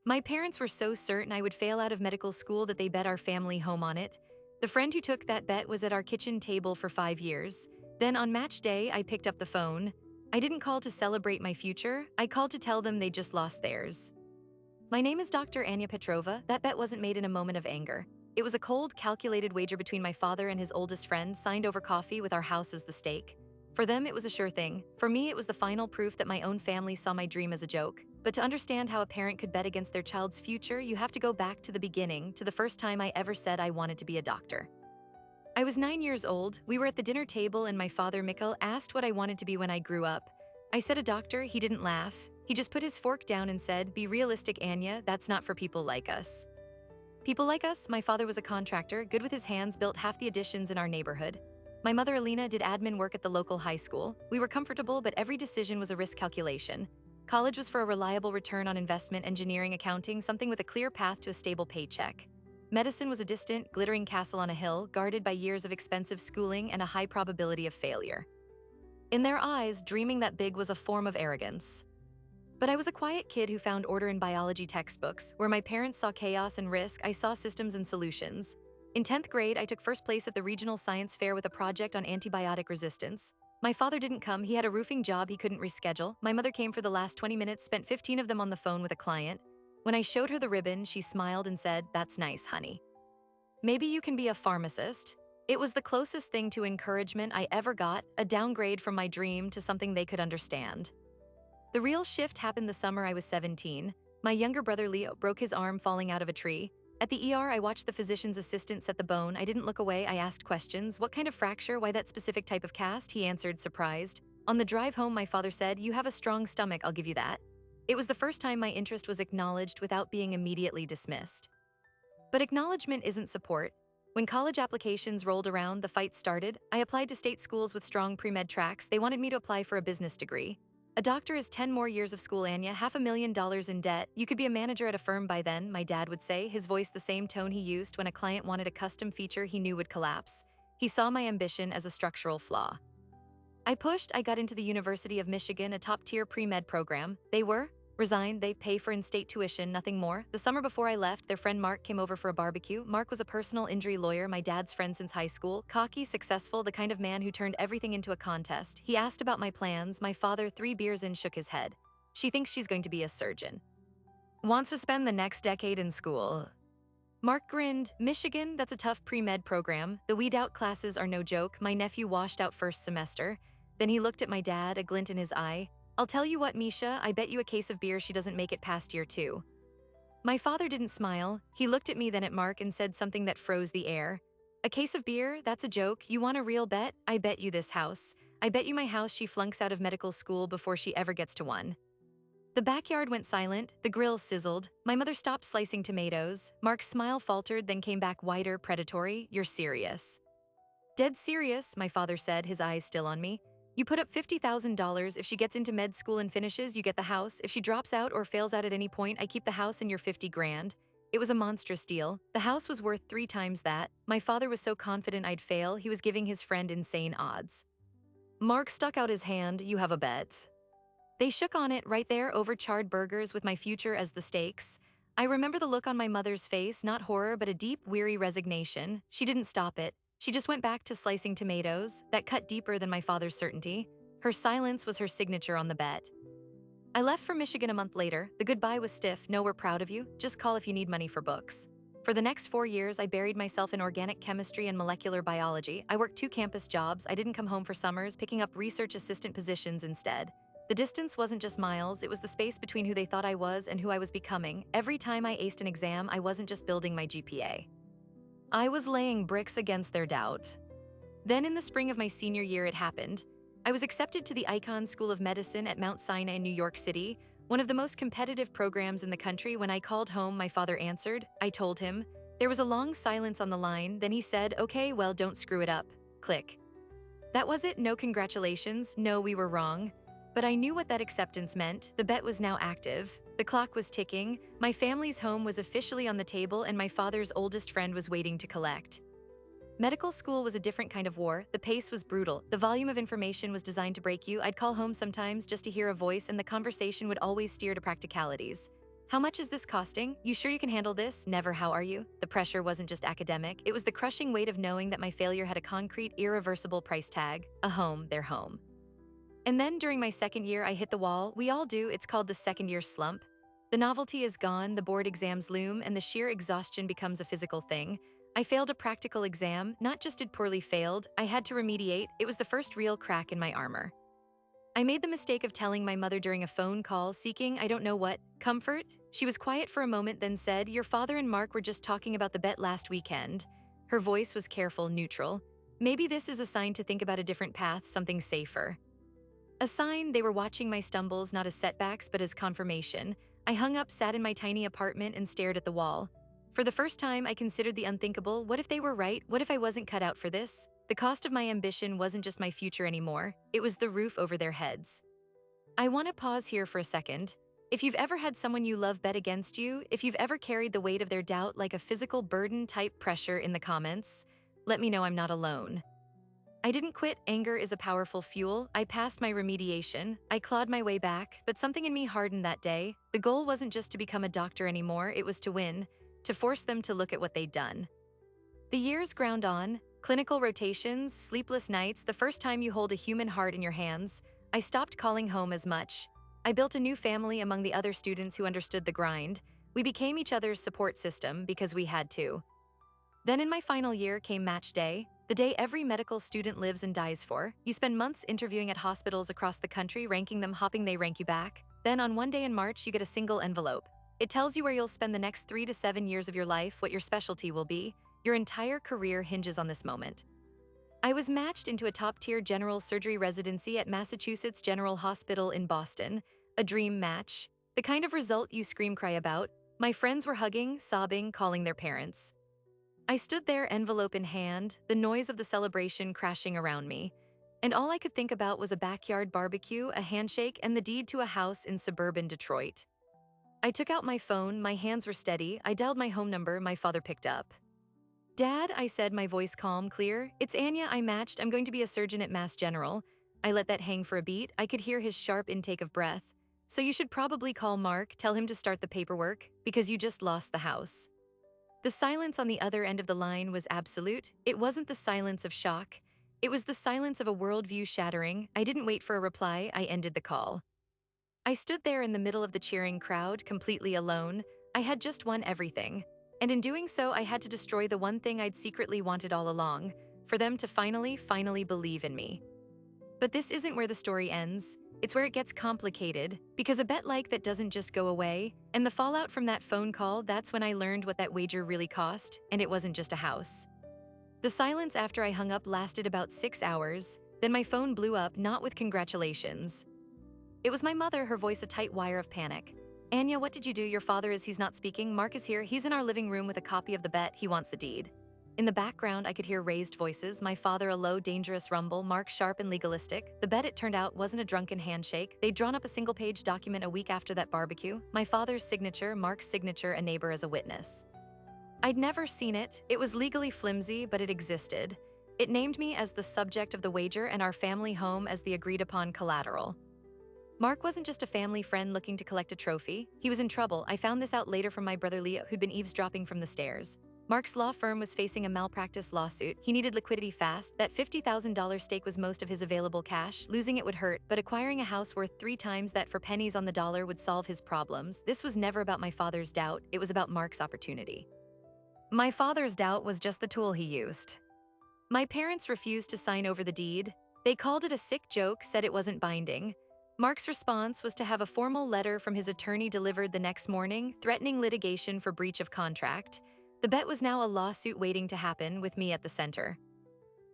My parents were so certain I would fail out of medical school that they bet our family home on it. The friend who took that bet was at our kitchen table for 5 years. Then on match day, I picked up the phone. I didn't call to celebrate my future, I called to tell them they just lost theirs. My name is Dr. Anya Petrova. That bet wasn't made in a moment of anger. It was a cold, calculated wager between my father and his oldest friend, signed over coffee with our house as the stake. For them, it was a sure thing. For me, it was the final proof that my own family saw my dream as a joke. But to understand how a parent could bet against their child's future, you have to go back to the beginning, to the first time I ever said I wanted to be a doctor. I was 9 years old. We were at the dinner table, and my father, Mikkel, asked what I wanted to be when I grew up. I said a doctor. He didn't laugh. He just put his fork down and said, "Be realistic, Anya, that's not for people like us." People like us? My father was a contractor, good with his hands, built half the additions in our neighborhood. My mother, Alina, did admin work at the local high school. We were comfortable, but every decision was a risk calculation. College was for a reliable return on investment, engineering, accounting, something with a clear path to a stable paycheck. Medicine was a distant, glittering castle on a hill, guarded by years of expensive schooling and a high probability of failure. In their eyes, dreaming that big was a form of arrogance. But I was a quiet kid who found order in biology textbooks. Where my parents saw chaos and risk, I saw systems and solutions. In 10th grade, I took first place at the regional science fair with a project on antibiotic resistance. My father didn't come. He had a roofing job he couldn't reschedule. My mother came for the last 20 minutes, spent 15 of them on the phone with a client. When I showed her the ribbon, she smiled and said, "That's nice, honey. Maybe you can be a pharmacist." It was the closest thing to encouragement I ever got, a downgrade from my dream to something they could understand. The real shift happened the summer I was 17. My younger brother Leo broke his arm falling out of a tree. At the ER, I watched the physician's assistant set the bone. I didn't look away. I asked questions. What kind of fracture? Why that specific type of cast? He answered, surprised. On the drive home, my father said, "You have a strong stomach, I'll give you that." It was the first time my interest was acknowledged without being immediately dismissed. But acknowledgement isn't support. When college applications rolled around, the fight started. I applied to state schools with strong pre-med tracks. They wanted me to apply for a business degree. A doctor is 10 more years of school, Anya, $500,000 in debt. You could be a manager at a firm by then, my dad would say, his voice the same tone he used when a client wanted a custom feature he knew would collapse. He saw my ambition as a structural flaw. I pushed. I got into the University of Michigan, a top-tier pre-med program. They were resigned, they pay for in-state tuition, nothing more. The summer before I left, their friend Mark came over for a barbecue. Mark was a personal injury lawyer, my dad's friend since high school, cocky, successful, the kind of man who turned everything into a contest. He asked about my plans. My father, 3 beers in, shook his head. "She thinks she's going to be a surgeon. Wants to spend the next decade in school." Mark grinned. "Michigan, that's a tough pre-med program. The weed out classes are no joke. My nephew washed out first semester." Then he looked at my dad, a glint in his eye. "I'll tell you what, Misha, I bet you a case of beer she doesn't make it past year 2. My father didn't smile. He looked at me, then at Mark, and said something that froze the air. "A case of beer? That's a joke. You want a real bet? I bet you this house. I bet you my house she flunks out of medical school before she ever gets to one." The backyard went silent. The grill sizzled. My mother stopped slicing tomatoes. Mark's smile faltered, then came back wider, predatory. "You're serious." "Dead serious," my father said, his eyes still on me. "You put up $50,000. If she gets into med school and finishes, you get the house. If she drops out or fails out at any point, I keep the house and your 50 grand. It was a monstrous deal. The house was worth 3 times that. My father was so confident I'd fail, he was giving his friend insane odds. Mark stuck out his hand. "You have a bet." They shook on it right there over charred burgers with my future as the stakes. I remember the look on my mother's face, not horror, but a deep, weary resignation. She didn't stop it. She just went back to slicing tomatoes, that cut deeper than my father's certainty. Her silence was her signature on the bet. I left for Michigan a month later. The goodbye was stiff. "No, we're proud of you. Just call if you need money for books." For the next 4 years, I buried myself in organic chemistry and molecular biology. I worked 2 campus jobs. I didn't come home for summers, picking up research assistant positions instead. The distance wasn't just miles, it was the space between who they thought I was and who I was becoming. Every time I aced an exam, I wasn't just building my GPA. I was laying bricks against their doubt. Then in the spring of my senior year, it happened. I was accepted to the Icahn School of Medicine at Mount Sinai in New York City, one of the most competitive programs in the country. When I called home, my father answered. I told him. There was a long silence on the line, then he said, "Okay, well, don't screw it up." Click. That was it. No congratulations, no, we were wrong. But I knew what that acceptance meant. The bet was now active. The clock was ticking. My family's home was officially on the table, and my father's oldest friend was waiting to collect. Medical school was a different kind of war. The pace was brutal. The volume of information was designed to break you. I'd call home sometimes just to hear a voice, and the conversation would always steer to practicalities. How much is this costing? You sure you can handle this? Never, how are you? The pressure wasn't just academic, it was the crushing weight of knowing that my failure had a concrete, irreversible price tag, a home, their home. And then during my second year, I hit the wall. We all do, it's called the second year slump. The novelty is gone, the board exams loom, and the sheer exhaustion becomes a physical thing. I failed a practical exam, not just did poorly failed, I had to remediate. It was the first real crack in my armor. I made the mistake of telling my mother during a phone call, seeking, I don't know what, comfort. She was quiet for a moment, then said, "Your father and Mark were just talking about the bet last weekend." Her voice was careful, neutral. Maybe this is a sign to think about a different path, something safer. A sign they were watching my stumbles not as setbacks but as confirmation. I hung up, sat in my tiny apartment, and stared at the wall. For the first time, I considered the unthinkable. What if they were right? What if I wasn't cut out for this? The cost of my ambition wasn't just my future anymore, it was the roof over their heads. I want to pause here for a second. If you've ever had someone you love bet against you, if you've ever carried the weight of their doubt like a physical burden, type pressure in the comments. Let me know I'm not alone. I didn't quit. Anger is a powerful fuel. I passed my remediation. I clawed my way back, but something in me hardened that day. The goal wasn't just to become a doctor anymore, it was to win, to force them to look at what they'd done. The years ground on, clinical rotations, sleepless nights, the first time you hold a human heart in your hands. I stopped calling home as much. I built a new family among the other students who understood the grind. We became each other's support system because we had to. Then in my final year came match day, the day every medical student lives and dies for. You spend months interviewing at hospitals across the country, ranking them, hoping they rank you back. Then on one day in March, you get a single envelope. It tells you where you'll spend the next 3 to 7 years of your life, what your specialty will be. Your entire career hinges on this moment. I was matched into a top-tier general surgery residency at Massachusetts General Hospital in Boston. A dream match. The kind of result you scream cry about. My friends were hugging, sobbing, calling their parents. I stood there, envelope in hand, the noise of the celebration crashing around me. And all I could think about was a backyard barbecue, a handshake, and the deed to a house in suburban Detroit. I took out my phone, my hands were steady, I dialed my home number, my father picked up. "Dad," I said, my voice calm, clear. "It's Anya, I matched, I'm going to be a surgeon at Mass General." I let that hang for a beat, I could hear his sharp intake of breath. "So you should probably call Mark, tell him to start the paperwork, because you just lost the house." The silence on the other end of the line was absolute. It wasn't the silence of shock. It was the silence of a worldview shattering. I didn't wait for a reply, I ended the call. I stood there in the middle of the cheering crowd, completely alone. I had just won everything. And in doing so, I had to destroy the one thing I'd secretly wanted all along, for them to finally believe in me. But this isn't where the story ends. It's where it gets complicated, because a bet like that doesn't just go away, and the fallout from that phone call, that's when I learned what that wager really cost, and it wasn't just a house. The silence after I hung up lasted about 6 hours, then my phone blew up, not with congratulations. It was my mother, her voice a tight wire of panic. "Anya, what did you do? Your father he's not speaking. Mark is here, he's in our living room with a copy of the bet, he wants the deed." In the background, I could hear raised voices, my father a low, dangerous rumble, Mark sharp and legalistic. The bet, it turned out, wasn't a drunken handshake. They'd drawn up a single-page document a week after that barbecue. My father's signature, Mark's signature, a neighbor as a witness. I'd never seen it. It was legally flimsy, but it existed. It named me as the subject of the wager and our family home as the agreed-upon collateral. Mark wasn't just a family friend looking to collect a trophy. He was in trouble. I found this out later from my brother Leo, who'd been eavesdropping from the stairs. Mark's law firm was facing a malpractice lawsuit. He needed liquidity fast. That $50,000 stake was most of his available cash. Losing it would hurt, but acquiring a house worth 3 times that for pennies on the dollar would solve his problems. This was never about my father's doubt. It was about Mark's opportunity. My father's doubt was just the tool he used. My parents refused to sign over the deed. They called it a sick joke, said it wasn't binding. Mark's response was to have a formal letter from his attorney delivered the next morning, threatening litigation for breach of contract. The bet was now a lawsuit waiting to happen, with me at the center.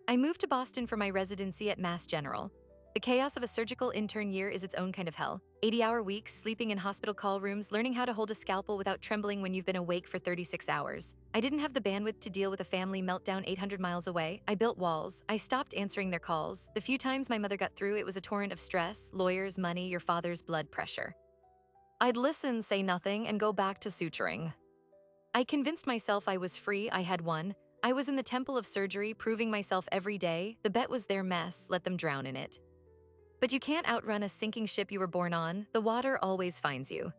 I moved to Boston for my residency at Mass General. The chaos of a surgical intern year is its own kind of hell. 80-hour weeks, sleeping in hospital call rooms, learning how to hold a scalpel without trembling when you've been awake for 36 hours. I didn't have the bandwidth to deal with a family meltdown 800 miles away. I built walls. I stopped answering their calls. The few times my mother got through, it was a torrent of stress, lawyers, money, your father's blood pressure. I'd listen, say nothing, and go back to suturing. I convinced myself I was free, I had won. I was in the temple of surgery, proving myself every day. The bet was their mess, let them drown in it. But you can't outrun a sinking ship you were born on. The water always finds you.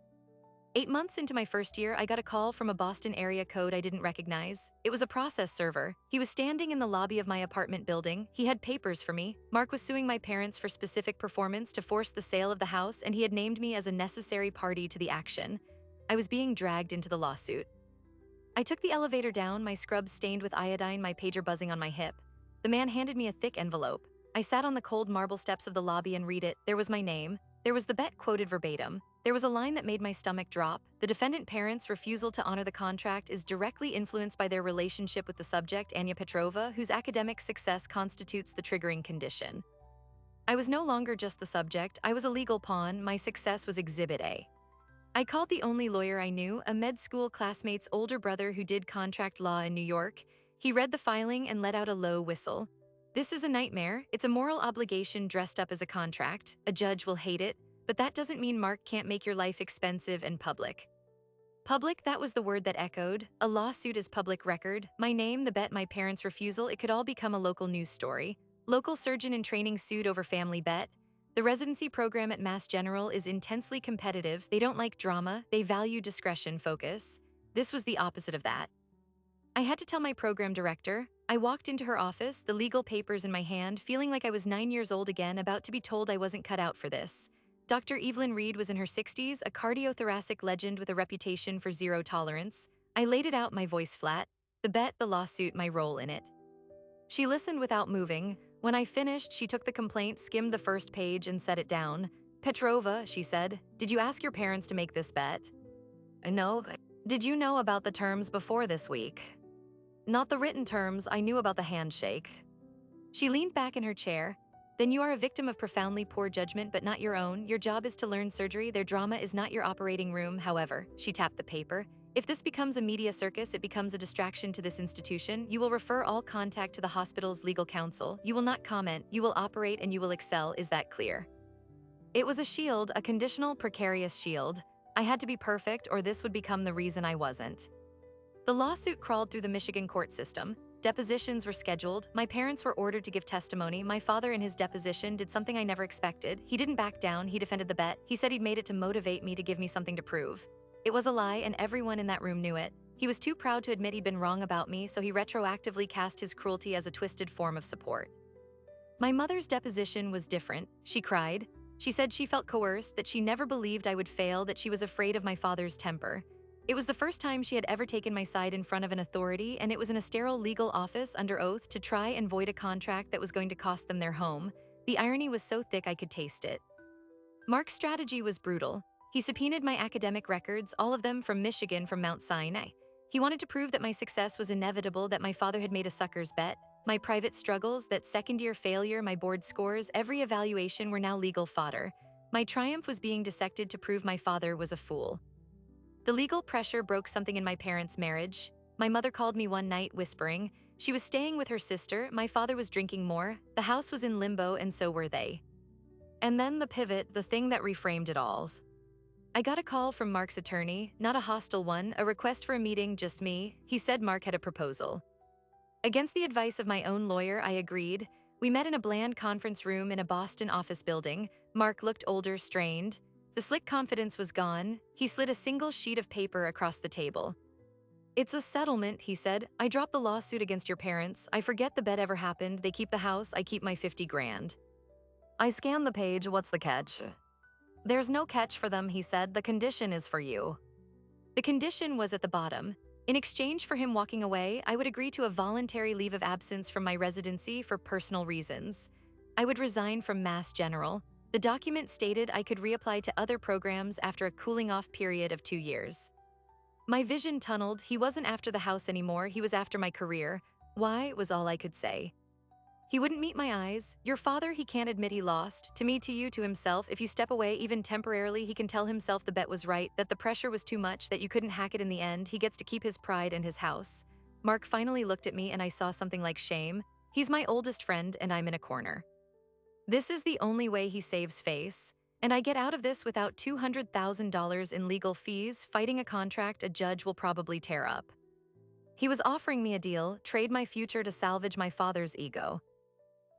8 months into my first year, I got a call from a Boston area code I didn't recognize. It was a process server. He was standing in the lobby of my apartment building. He had papers for me. Mark was suing my parents for specific performance to force the sale of the house, and he had named me as a necessary party to the action. I was being dragged into the lawsuit. I took the elevator down, my scrubs stained with iodine, my pager buzzing on my hip. The man handed me a thick envelope. I sat on the cold marble steps of the lobby and read it. There was my name. There was the bet quoted verbatim. There was a line that made my stomach drop. The defendant parents' refusal to honor the contract is directly influenced by their relationship with the subject, Anya Petrova, whose academic success constitutes the triggering condition. I was no longer just the subject. I was a legal pawn. My success was Exhibit A. I called the only lawyer I knew, a med school classmate's older brother who did contract law in New York. He read the filing and let out a low whistle. This is a nightmare. It's a moral obligation dressed up as a contract. A judge will hate it, but that doesn't mean Mark can't make your life expensive and public. Public, that was the word that echoed. A lawsuit is public record. My name, the bet, my parents' refusal, it could all become a local news story. Local surgeon in training sued over family bet. The residency program at Mass General is intensely competitive. They don't like drama. They value discretion, focus. This was the opposite of that. I had to tell my program director. I walked into her office, the legal papers in my hand, feeling like I was 9 years old again, about to be told I wasn't cut out for this. Dr. Evelyn Reed was in her 60s, a cardiothoracic legend with a reputation for zero tolerance. I laid it out, my voice flat. The bet, the lawsuit, my role in it. She listened without moving. When I finished, she took the complaint, skimmed the first page, and set it down. Petrova, she said, did you ask your parents to make this bet? No. Did you know about the terms before this week? Not the written terms, I knew about the handshake. She leaned back in her chair. Then you are a victim of profoundly poor judgment, but not your own. Your job is to learn surgery. Their drama is not your operating room. However, she tapped the paper. If this becomes a media circus, it becomes a distraction to this institution. You will refer all contact to the hospital's legal counsel. You will not comment. You will operate and you will excel. Is that clear? It was a shield, a conditional, precarious shield. I had to be perfect, or this would become the reason I wasn't. The lawsuit crawled through the Michigan court system. Depositions were scheduled. My parents were ordered to give testimony. My father in his deposition did something I never expected. He didn't back down. He defended the bet. He said he'd made it to motivate me, to give me something to prove. It was a lie, and everyone in that room knew it. He was too proud to admit he'd been wrong about me, so he retroactively cast his cruelty as a twisted form of support. My mother's deposition was different. She cried. She said she felt coerced, that she never believed I would fail, that she was afraid of my father's temper. It was the first time she had ever taken my side in front of an authority, and it was in a sterile legal office under oath to try and void a contract that was going to cost them their home. The irony was so thick I could taste it. Mark's strategy was brutal. He subpoenaed my academic records, all of them from Michigan, from Mount Sinai. He wanted to prove that my success was inevitable, that my father had made a sucker's bet. My private struggles, that second-year failure, my board scores, every evaluation were now legal fodder. My triumph was being dissected to prove my father was a fool. The legal pressure broke something in my parents' marriage. My mother called me one night, whispering. She was staying with her sister. My father was drinking more. The house was in limbo, and so were they. And then the pivot, the thing that reframed it all. I got a call from Mark's attorney, not a hostile one, a request for a meeting, just me. He said Mark had a proposal. Against the advice of my own lawyer, I agreed. We met in a bland conference room in a Boston office building. Mark looked older, strained. The slick confidence was gone. He slid a single sheet of paper across the table. It's a settlement, he said. I dropped the lawsuit against your parents. I forget the bet ever happened. They keep the house. I keep my 50 grand. I scanned the page. What's the catch? There's no catch for them, he said. The condition is for you. The condition was at the bottom. In exchange for him walking away, I would agree to a voluntary leave of absence from my residency for personal reasons. I would resign from Mass General. The document stated I could reapply to other programs after a cooling-off period of 2 years. My vision tunneled. He wasn't after the house anymore. He was after my career. Why, was all I could say. He wouldn't meet my eyes. Your father, he can't admit he lost. To me, to you, to himself. If you step away, even temporarily, he can tell himself the bet was right, that the pressure was too much, that you couldn't hack it in the end. He gets to keep his pride and his house. Mark finally looked at me, and I saw something like shame. He's my oldest friend, and I'm in a corner. This is the only way he saves face. And I get out of this without $200,000 in legal fees, fighting a contract a judge will probably tear up. He was offering me a deal, trade my future to salvage my father's ego.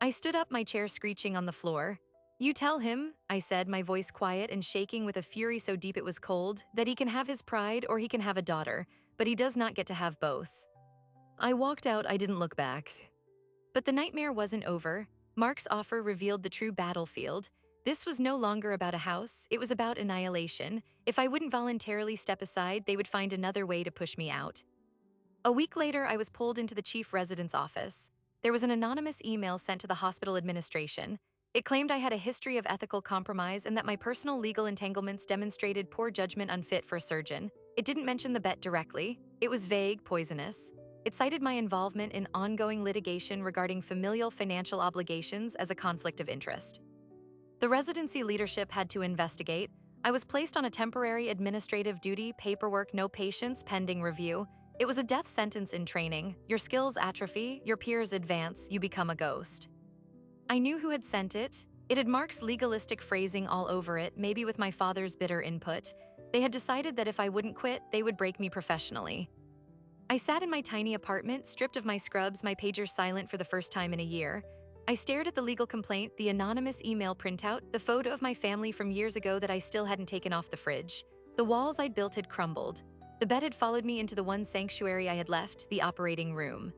I stood up, my chair screeching on the floor. You tell him, I said, my voice quiet and shaking with a fury so deep it was cold, that he can have his pride or he can have a daughter, but he does not get to have both. I walked out, I didn't look back. But the nightmare wasn't over. Mark's offer revealed the true battlefield. This was no longer about a house, it was about annihilation. If I wouldn't voluntarily step aside, they would find another way to push me out. A week later, I was pulled into the chief resident's office. There was an anonymous email sent to the hospital administration. It claimed I had a history of ethical compromise and that my personal legal entanglements demonstrated poor judgment unfit for a surgeon. It didn't mention the bet directly. It was vague, poisonous. It cited my involvement in ongoing litigation regarding familial financial obligations as a conflict of interest. The residency leadership had to investigate. I was placed on a temporary administrative duty, paperwork, no patients, pending review. It was a death sentence in training. Your skills atrophy, your peers advance, you become a ghost. I knew who had sent it. It had Mark's legalistic phrasing all over it, maybe with my father's bitter input. They had decided that if I wouldn't quit, they would break me professionally. I sat in my tiny apartment, stripped of my scrubs, my pager silent for the first time in a year. I stared at the legal complaint, the anonymous email printout, the photo of my family from years ago that I still hadn't taken off the fridge. The walls I'd built had crumbled. The bed had followed me into the one sanctuary I had left, the operating room.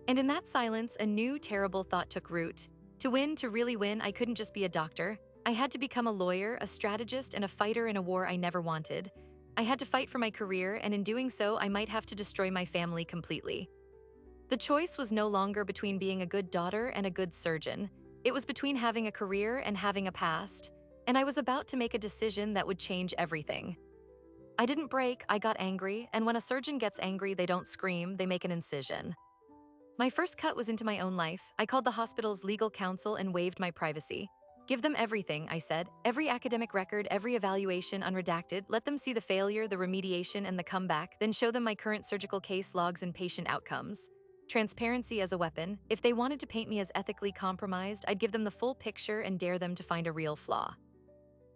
And in that silence, a new, terrible thought took root. To win, to really win, I couldn't just be a doctor. I had to become a lawyer, a strategist, and a fighter in a war I never wanted. I had to fight for my career, and in doing so, I might have to destroy my family completely. The choice was no longer between being a good daughter and a good surgeon. It was between having a career and having a past, and I was about to make a decision that would change everything. I didn't break, I got angry, and when a surgeon gets angry, they don't scream, they make an incision. My first cut was into my own life. I called the hospital's legal counsel and waived my privacy. Give them everything, I said. Every academic record, every evaluation unredacted. Let them see the failure, the remediation, and the comeback, then show them my current surgical case logs and patient outcomes. Transparency as a weapon. If they wanted to paint me as ethically compromised, I'd give them the full picture and dare them to find a real flaw.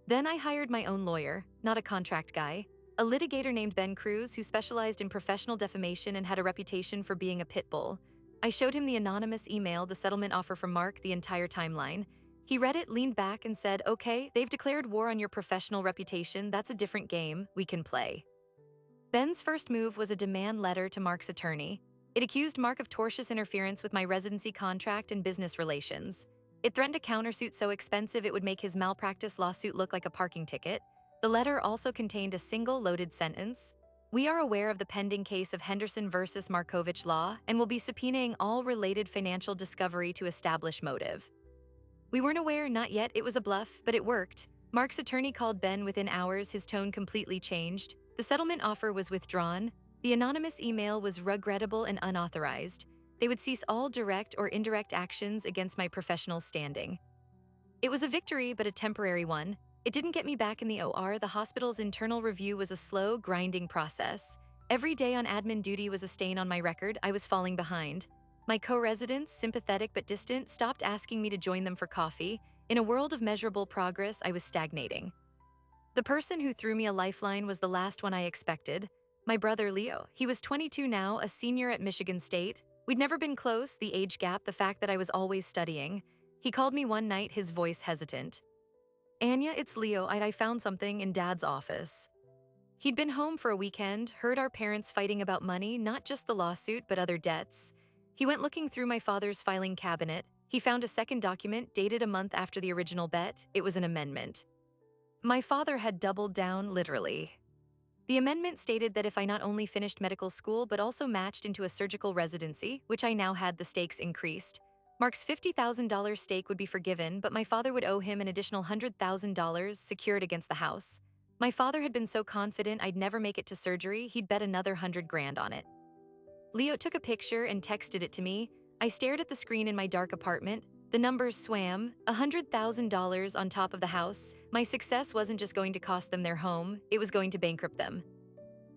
Then I hired my own lawyer, not a contract guy, a litigator named Ben Cruz who specialized in professional defamation and had a reputation for being a pit bull. I showed him the anonymous email, the settlement offer from Mark, the entire timeline. He read it, leaned back, and said, "Okay, they've declared war on your professional reputation. That's a different game. We can play." Ben's first move was a demand letter to Mark's attorney. It accused Mark of tortious interference with my residency contract and business relations. It threatened a countersuit so expensive it would make his malpractice lawsuit look like a parking ticket. The letter also contained a single loaded sentence. "We are aware of the pending case of Henderson versus Markovich law and will be subpoenaing all related financial discovery to establish motive." We weren't aware, not yet, it was a bluff, but it worked. Mark's attorney called Ben within hours, his tone completely changed. The settlement offer was withdrawn. The anonymous email was regrettable and unauthorized. They would cease all direct or indirect actions against my professional standing. It was a victory, but a temporary one. It didn't get me back in the OR. The hospital's internal review was a slow, grinding process. Every day on admin duty was a stain on my record. I was falling behind. My co-residents, sympathetic but distant, stopped asking me to join them for coffee. In a world of measurable progress, I was stagnating. The person who threw me a lifeline was the last one I expected. My brother Leo. He was 22 now, a senior at Michigan State. We'd never been close, the age gap, the fact that I was always studying. He called me one night, his voice hesitant. "Anya, it's Leo. I found something in Dad's office." He'd been home for a weekend, heard our parents fighting about money, not just the lawsuit, but other debts. He went looking through my father's filing cabinet. He found a second document dated a month after the original bet. It was an amendment. My father had doubled down, literally. The amendment stated that if I not only finished medical school but also matched into a surgical residency, which I now had, the stakes increased. Mark's $50,000 stake would be forgiven, but my father would owe him an additional $100,000 secured against the house. My father had been so confident I'd never make it to surgery, he'd bet another $100,000 on it. Leo took a picture and texted it to me. I stared at the screen in my dark apartment. The numbers swam, $100,000 on top of the house. My success wasn't just going to cost them their home, it was going to bankrupt them.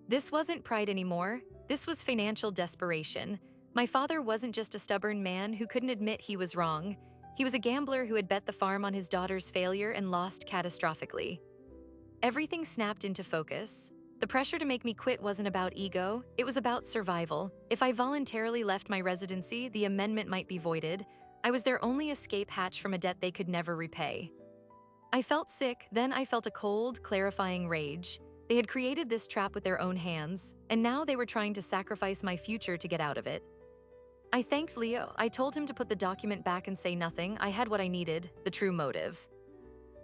This wasn't pride anymore, this was financial desperation. My father wasn't just a stubborn man who couldn't admit he was wrong. He was a gambler who had bet the farm on his daughter's failure and lost catastrophically. Everything snapped into focus. The pressure to make me quit wasn't about ego, it was about survival. If I voluntarily left my residency, the amendment might be voided. I was their only escape hatch from a debt they could never repay. I felt sick, then I felt a cold, clarifying rage. They had created this trap with their own hands, and now they were trying to sacrifice my future to get out of it. I thanked Leo. I told him to put the document back and say nothing. I had what I needed, the true motive.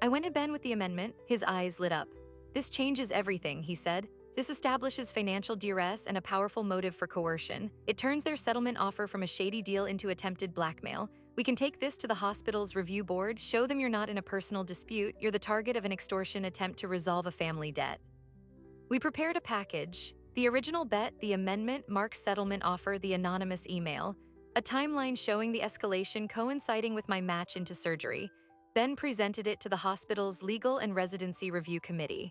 I went to Ben with the amendment. His eyes lit up. This changes everything, he said. This establishes financial duress and a powerful motive for coercion. It turns their settlement offer from a shady deal into attempted blackmail. We can take this to the hospital's review board, show them you're not in a personal dispute, you're the target of an extortion attempt to resolve a family debt. We prepared a package. The original bet, the amendment, Mark's settlement offer, the anonymous email, a timeline showing the escalation coinciding with my match into surgery. Ben presented it to the hospital's Legal and Residency Review Committee.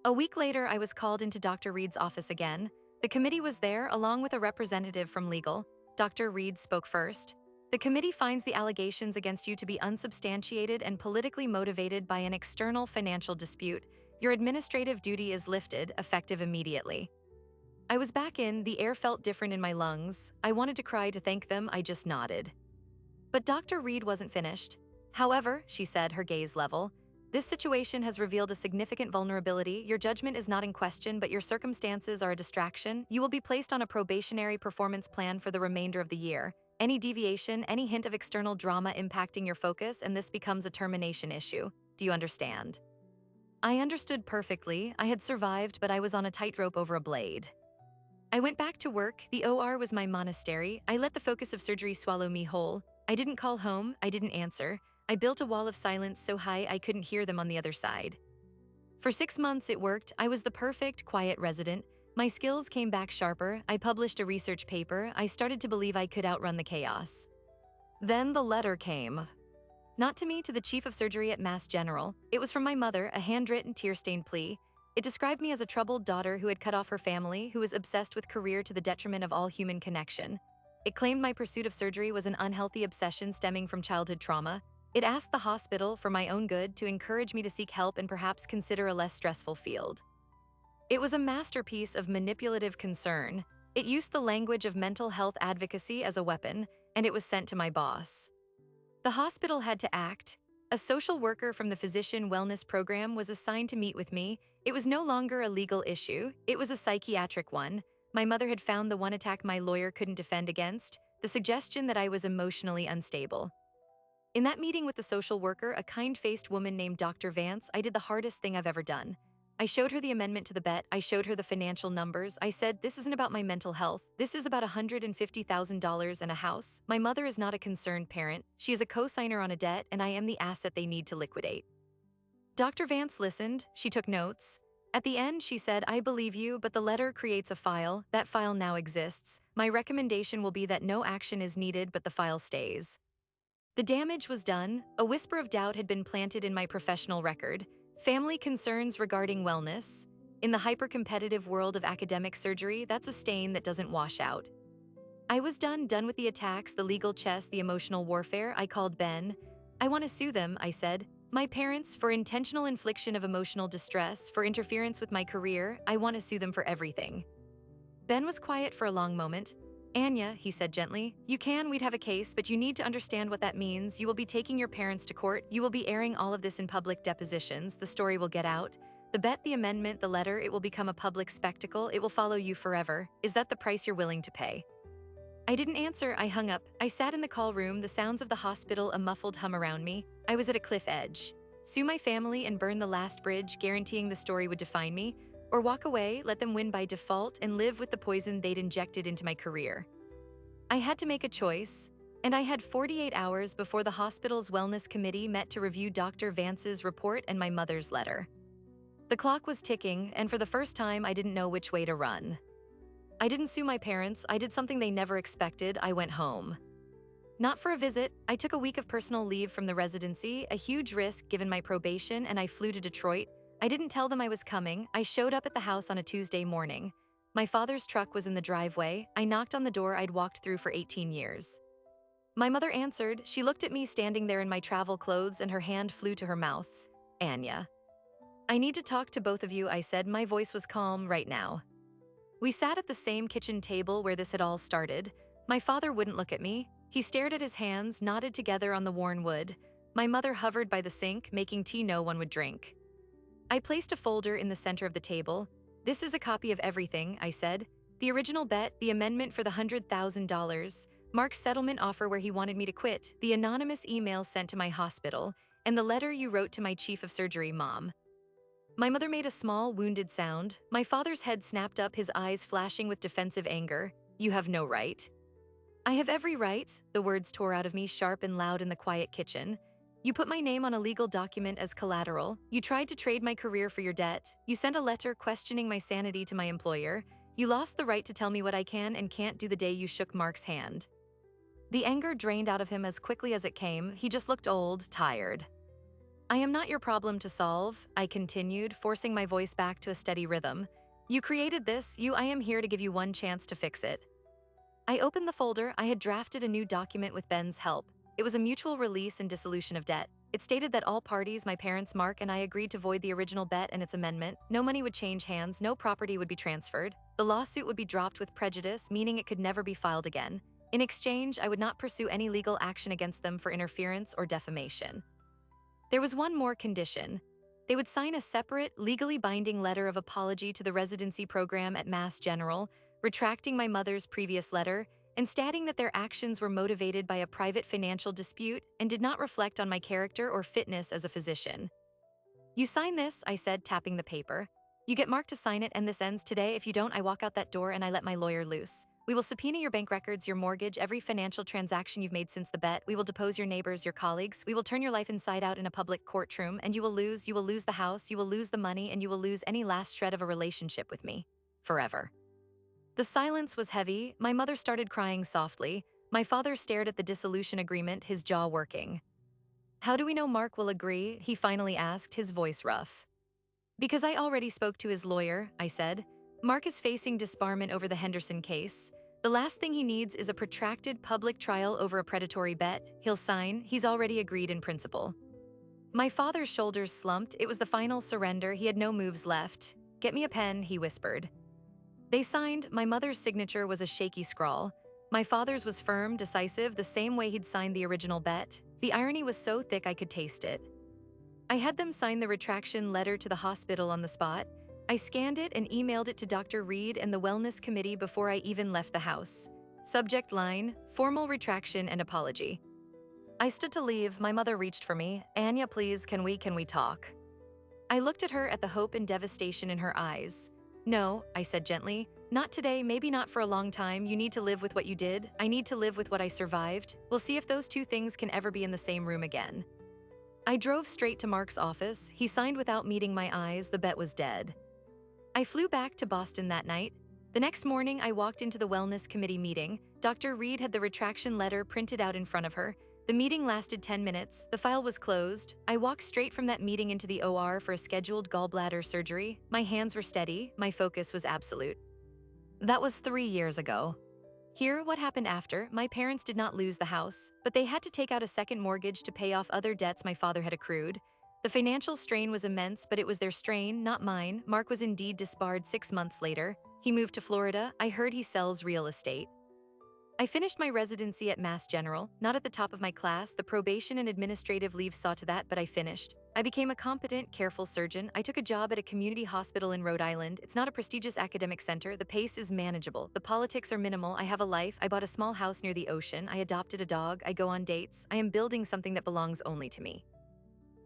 A week later, I was called into Dr. Reed's office again. The committee was there, along with a representative from legal. Dr. Reed spoke first. The committee finds the allegations against you to be unsubstantiated and politically motivated by an external financial dispute. Your administrative duty is lifted, effective immediately. I was back in, the air felt different in my lungs. I wanted to cry to thank them, I just nodded. But Dr. Reed wasn't finished. However, she said, her gaze level, this situation has revealed a significant vulnerability. Your judgment is not in question, but your circumstances are a distraction. You will be placed on a probationary performance plan for the remainder of the year. Any deviation, any hint of external drama impacting your focus, and this becomes a termination issue. Do you understand? I understood perfectly. I had survived, but I was on a tightrope over a blade. I went back to work. The OR was my monastery. I let the focus of surgery swallow me whole. I didn't call home. I didn't answer. I built a wall of silence so high I couldn't hear them on the other side. For 6 months, it worked. I was the perfect, quiet resident. My skills came back sharper. I published a research paper. I started to believe I could outrun the chaos. Then the letter came. Not to me, to the chief of surgery at Mass General. It was from my mother, a handwritten, tear-stained plea. It described me as a troubled daughter who had cut off her family, who was obsessed with career to the detriment of all human connection. It claimed my pursuit of surgery was an unhealthy obsession stemming from childhood trauma. It asked the hospital, for my own good, to encourage me to seek help and perhaps consider a less stressful field. It was a masterpiece of manipulative concern. It used the language of mental health advocacy as a weapon, and it was sent to my boss. The hospital had to act. A social worker from the physician wellness program was assigned to meet with me. It was no longer a legal issue, it was a psychiatric one. My mother had found the one attack my lawyer couldn't defend against, the suggestion that I was emotionally unstable. In that meeting with the social worker, a kind-faced woman named Dr. Vance, I did the hardest thing I've ever done. I showed her the amendment to the bet, I showed her the financial numbers, I said, this isn't about my mental health, this is about $150,000 and a house. My mother is not a concerned parent, she is a co-signer on a debt, and I am the asset they need to liquidate. Dr. Vance listened, she took notes. At the end, she said, I believe you, but the letter creates a file. That file now exists. My recommendation will be that no action is needed, but the file stays. The damage was done. A whisper of doubt had been planted in my professional record. Family concerns regarding wellness. In the hyper-competitive world of academic surgery, that's a stain that doesn't wash out. I was done with the attacks, the legal chess, the emotional warfare. I called Ben. I want to sue them, I said. My parents, for intentional infliction of emotional distress, for interference with my career. I want to sue them for everything. Ben was quiet for a long moment. Anya, he said gently, we'd have a case, but you need to understand what that means. You will be taking your parents to court. You will be airing all of this in public depositions. The story will get out. The bet, the amendment, the letter, it will become a public spectacle. It will follow you forever. Is that the price you're willing to pay? I didn't answer. I hung up. I sat in the call room, the sounds of the hospital, a muffled hum around me. I was at a cliff edge. Sue my family and burn the last bridge, guaranteeing the story would define me, or walk away, let them win by default, and live with the poison they'd injected into my career. I had to make a choice, and I had 48 hours before the hospital's wellness committee met to review Dr. Vance's report and my mother's letter. The clock was ticking, and for the first time, I didn't know which way to run. I didn't sue my parents. I did something they never expected. I went home. Not for a visit. I took a week of personal leave from the residency, a huge risk given my probation, and I flew to Detroit. I didn't tell them I was coming. I showed up at the house on a Tuesday morning. My father's truck was in the driveway. I knocked on the door I'd walked through for 18 years. My mother answered. She looked at me standing there in my travel clothes, and her hand flew to her mouth. Anya. I need to talk to both of you, I said. My voice was calm right now. We sat at the same kitchen table where this had all started. My father wouldn't look at me. He stared at his hands, knotted together on the worn wood. My mother hovered by the sink, making tea no one would drink. I placed a folder in the center of the table. This is a copy of everything, I said. The original bet, the amendment for the $100,000, Mark's settlement offer where he wanted me to quit, the anonymous email sent to my hospital, and the letter you wrote to my chief of surgery, Mom. My mother made a small, wounded sound. My father's head snapped up, his eyes flashing with defensive anger. You have no right. I have every right, the words tore out of me sharp and loud in the quiet kitchen. You put my name on a legal document as collateral. You tried to trade my career for your debt. You sent a letter questioning my sanity to my employer. You lost the right to tell me what I can and can't do the day you shook Mark's hand. The anger drained out of him as quickly as it came. He just looked old, tired. I am not your problem to solve, I continued, forcing my voice back to a steady rhythm. You created this, I am here to give you one chance to fix it. I opened the folder. I had drafted a new document with Ben's help. It was a mutual release and dissolution of debt. It stated that all parties, my parents, Mark, and I agreed to void the original bet and its amendment. No money would change hands, no property would be transferred. The lawsuit would be dropped with prejudice, meaning it could never be filed again. In exchange, I would not pursue any legal action against them for interference or defamation. There was one more condition. They would sign a separate, legally binding letter of apology to the residency program at Mass General, retracting my mother's previous letter and stating that their actions were motivated by a private financial dispute and did not reflect on my character or fitness as a physician. You sign this, I said, tapping the paper. You get Mark to sign it, and this ends today. If you don't, I walk out that door and I let my lawyer loose. We will subpoena your bank records, your mortgage, every financial transaction you've made since the bet. We will depose your neighbors, your colleagues. We will turn your life inside out in a public courtroom, and you will lose the house, you will lose the money, and you will lose any last shred of a relationship with me. Forever. The silence was heavy. My mother started crying softly. My father stared at the dissolution agreement, his jaw working. How do we know Mark will agree? He finally asked, his voice rough. Because I already spoke to his lawyer, I said. Mark is facing disbarment over the Henderson case. The last thing he needs is a protracted public trial over a predatory bet. He'll sign. He's already agreed in principle. My father's shoulders slumped. It was the final surrender. He had no moves left. Get me a pen, he whispered. They signed. My mother's signature was a shaky scrawl. My father's was firm, decisive, the same way he'd signed the original bet. The irony was so thick I could taste it. I had them sign the retraction letter to the hospital on the spot. I scanned it and emailed it to Dr. Reed and the Wellness Committee before I even left the house. Subject line, formal retraction and apology. I stood to leave. My mother reached for me. Anya, please, can we talk? I looked at her, at the hope and devastation in her eyes. No, I said gently. Not today, maybe not for a long time. You need to live with what you did. I need to live with what I survived. We'll see if those two things can ever be in the same room again. I drove straight to Mark's office. He signed without meeting my eyes. The bet was dead. I flew back to Boston that night. The next morning, I walked into the Wellness Committee meeting. Dr. Reed had the retraction letter printed out in front of her. The meeting lasted 10 minutes. The file was closed. I walked straight from that meeting into the OR for a scheduled gallbladder surgery. My hands were steady. My focus was absolute. That was 3 years ago. Here, what happened after? My parents did not lose the house, but they had to take out a second mortgage to pay off other debts my father had accrued. The financial strain was immense, but it was their strain, not mine. Mark was indeed disbarred 6 months later. He moved to Florida. I heard he sells real estate. I finished my residency at Mass General, not at the top of my class. The probation and administrative leave saw to that, but I finished. I became a competent, careful surgeon. I took a job at a community hospital in Rhode Island. It's not a prestigious academic center. The pace is manageable. The politics are minimal. I have a life. I bought a small house near the ocean. I adopted a dog. I go on dates. I am building something that belongs only to me.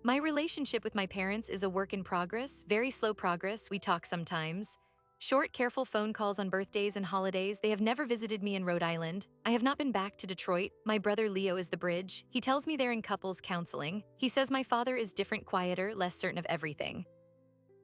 My relationship with my parents is a work in progress, very slow progress. We talk sometimes. Short, careful phone calls on birthdays and holidays. They have never visited me in Rhode Island. I have not been back to Detroit. My brother Leo is the bridge. He tells me they're in couples counseling. He says my father is different, quieter, less certain of everything.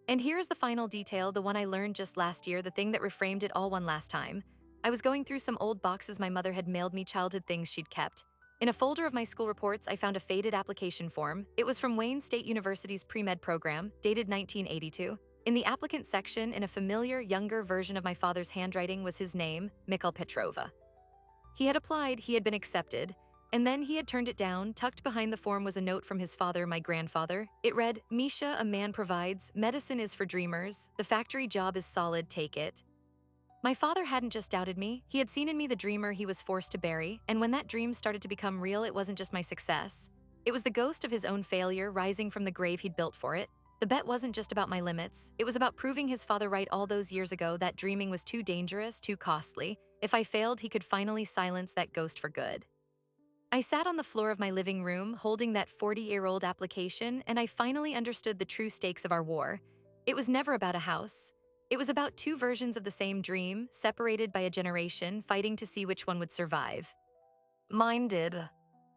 And here's the final detail, the one I learned just last year, the thing that reframed it all one last time. I was going through some old boxes my mother had mailed me, childhood things she'd kept. In a folder of my school reports, I found a faded application form. It was from Wayne State University's pre-med program, dated 1982. In the applicant section, in a familiar, younger version of my father's handwriting, was his name, Mikhail Petrova. He had applied, he had been accepted, and then he had turned it down. Tucked behind the form was a note from his father, my grandfather. It read, Misha, a man provides, medicine is for dreamers, the factory job is solid, take it. My father hadn't just doubted me, he had seen in me the dreamer he was forced to bury, and when that dream started to become real, it wasn't just my success. It was the ghost of his own failure rising from the grave he'd built for it. The bet wasn't just about my limits, it was about proving his father right all those years ago that dreaming was too dangerous, too costly. If I failed, he could finally silence that ghost for good. I sat on the floor of my living room holding that 40-year-old application, and I finally understood the true stakes of our war. It was never about a house. It was about two versions of the same dream, separated by a generation, fighting to see which one would survive. Mine did.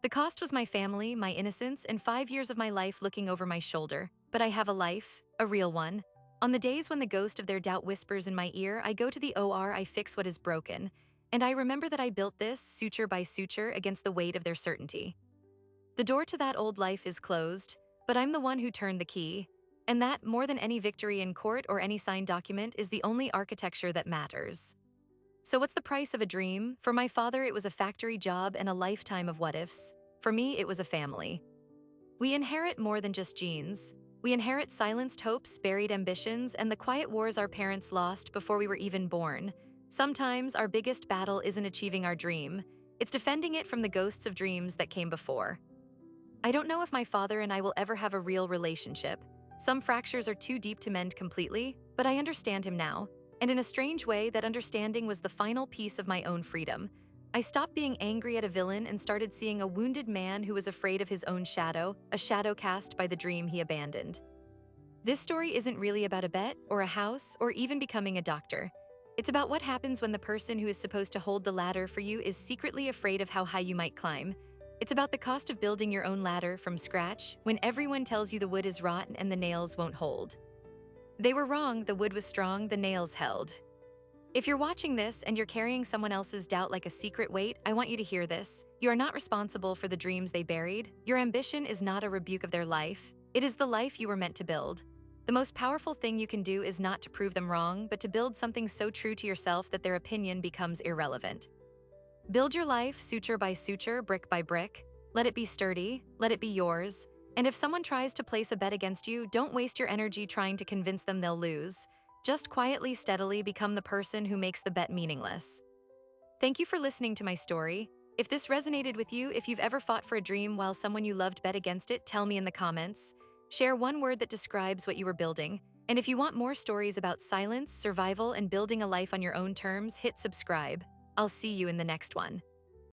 The cost was my family, my innocence, and 5 years of my life looking over my shoulder. But I have a life, a real one. On the days when the ghost of their doubt whispers in my ear, I go to the OR, I fix what is broken. And I remember that I built this, suture by suture, against the weight of their certainty. The door to that old life is closed, but I'm the one who turned the key. And that, more than any victory in court or any signed document, is the only architecture that matters. So what's the price of a dream? For my father, it was a factory job and a lifetime of what-ifs. For me, it was a family. We inherit more than just genes. We inherit silenced hopes, buried ambitions, and the quiet wars our parents lost before we were even born. Sometimes our biggest battle isn't achieving our dream. It's defending it from the ghosts of dreams that came before. I don't know if my father and I will ever have a real relationship. Some fractures are too deep to mend completely, but I understand him now. And in a strange way, that understanding was the final piece of my own freedom. I stopped being angry at a villain and started seeing a wounded man who was afraid of his own shadow, a shadow cast by the dream he abandoned. This story isn't really about a bet or a house or even becoming a doctor. It's about what happens when the person who is supposed to hold the ladder for you is secretly afraid of how high you might climb. It's about the cost of building your own ladder from scratch when everyone tells you the wood is rotten and the nails won't hold. They were wrong, the wood was strong, the nails held. If you're watching this and you're carrying someone else's doubt like a secret weight, I want you to hear this. You are not responsible for the dreams they buried. Your ambition is not a rebuke of their life. It is the life you were meant to build. The most powerful thing you can do is not to prove them wrong, but to build something so true to yourself that their opinion becomes irrelevant. Build your life suture by suture, brick by brick. Let it be sturdy, let it be yours. And if someone tries to place a bet against you, don't waste your energy trying to convince them they'll lose. Just quietly, steadily become the person who makes the bet meaningless. Thank you for listening to my story. If this resonated with you, if you've ever fought for a dream while someone you loved bet against it, tell me in the comments. Share one word that describes what you were building. And if you want more stories about silence, survival, and building a life on your own terms, hit subscribe. I'll see you in the next one.